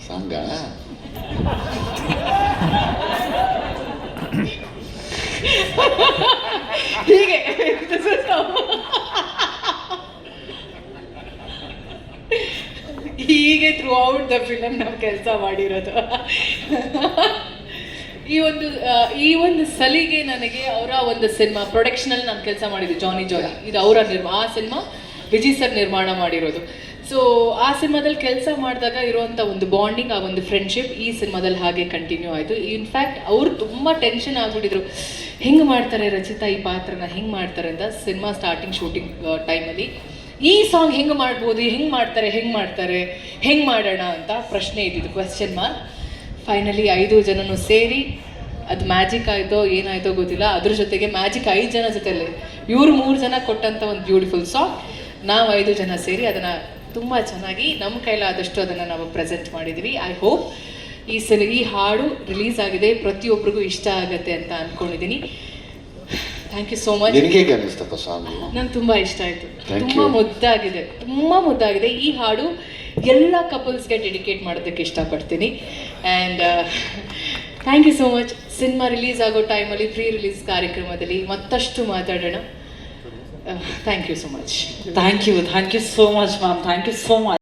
ಸಾಂಗ ಹೀಗೆ ಹೀಗೆ through out the film ನಾವು ಕೆಲಸ ಮಾಡಿರೋದು. ಈ ಒಂದು ಸಲಿಗೆ ನನಗೆ ಅವರ ಒಂದು ಸಿನಿಮಾ ಪ್ರೊಡಕ್ಷನಲ್ಲಿ ನಾನು ಕೆಲಸ ಮಾಡಿದ್ದು ಜಾನಿ ಇದು ಅವರ ಆ ಸಿನಿಮಾ ವಿಜಯ್ ಸರ್ ನಿರ್ಮಾಣ ಮಾಡಿರೋದು. ಸೊ ಆ ಸಿನಿಮಾದಲ್ಲಿ ಕೆಲಸ ಮಾಡಿದಾಗ ಇರುವಂಥ ಒಂದು ಬಾಂಡಿಂಗ್, ಆ ಒಂದು ಫ್ರೆಂಡ್ಶಿಪ್ ಈ ಸಿನಿಮಾದಲ್ಲಿ ಹಾಗೆ ಕಂಟಿನ್ಯೂ ಆಯಿತು. ಇನ್ಫ್ಯಾಕ್ಟ್ ಅವರು ತುಂಬ ಟೆನ್ಷನ್ ಆಗ್ಬಿಟ್ಟಿದ್ರು, ಹೆಂಗೆ ಮಾಡ್ತಾರೆ ರಚಿತಾ ಈ ಪಾತ್ರನ, ಹೆಂಗೆ ಮಾಡ್ತಾರೆ ಅಂತ. ಸಿನಿಮಾ ಸ್ಟಾರ್ಟಿಂಗ್ ಶೂಟಿಂಗ್ ಟೈಮಲ್ಲಿ ಈ ಸಾಂಗ್ ಹೆಂಗೆ ಮಾಡ್ಬೋದು, ಹೆಂಗೆ ಮಾಡ್ತಾರೆ ಹೆಂಗೆ ಮಾಡೋಣ ಅಂತ ಪ್ರಶ್ನೆ ಇದ್ದಿದ್ದು, ಕ್ವೆಶ್ಚನ್ ಮಾರ್ಕ್. ಫೈನಲಿ 5 ಜನನು ಸೇರಿ ಅದು ಮ್ಯಾಜಿಕ್ ಆಯಿತೋ ಏನಾಯಿತೋ ಗೊತ್ತಿಲ್ಲ, ಅದ್ರ ಜೊತೆಗೆ ಮ್ಯಾಜಿಕ್ 5 ಜನ ಜೊತೆಯಲ್ಲಿ ಇವರು 3 ಜನ ಕೊಟ್ಟಂಥ ಒಂದು ಬ್ಯೂಟಿಫುಲ್ ಸಾಂಗ್, ನಾವು 5 ಜನ ಸೇರಿ ಅದನ್ನು ತುಂಬ ಚೆನ್ನಾಗಿ ನಮ್ಮ ಕೈಲಾದಷ್ಟು ಅದನ್ನು ನಾವು ಪ್ರೆಸೆಂಟ್ ಮಾಡಿದ್ದೀವಿ. ಐ ಹೋಪ್ ಈ ಹಾಡು ರಿಲೀಸ್ ಆಗಿದೆ, ಪ್ರತಿಯೊಬ್ಬರಿಗೂ ಇಷ್ಟ ಆಗುತ್ತೆ ಅಂತ ಅಂದ್ಕೊಂಡಿದ್ದೀನಿ. Thank you so much. ನಿನಗೆ ಹೇಗೆ ಅನ್ನಿಸ್ತಪ್ಪ ಸಾಂಗ್? ನಂಗೆ ತುಂಬ ಇಷ್ಟ ಆಯಿತು, ತುಂಬ ಮುದ್ದಾಗಿದೆ. ಈ ಹಾಡು ಎಲ್ಲ ಕಪಲ್ಸ್ಗೆ ಡೆಡಿಕೇಟ್ ಮಾಡೋದಕ್ಕೆ ಇಷ್ಟಪಡ್ತೀನಿ. And thank you so much. Cinema release ಆಗೋ ಟೈಮಲ್ಲಿ ಪ್ರೀ ರಿಲೀಸ್ ಕಾರ್ಯಕ್ರಮದಲ್ಲಿ ಮತ್ತಷ್ಟು ಮಾತಾಡೋಣ. Thank you so much. Thank you so much, ma'am. Thank you so much.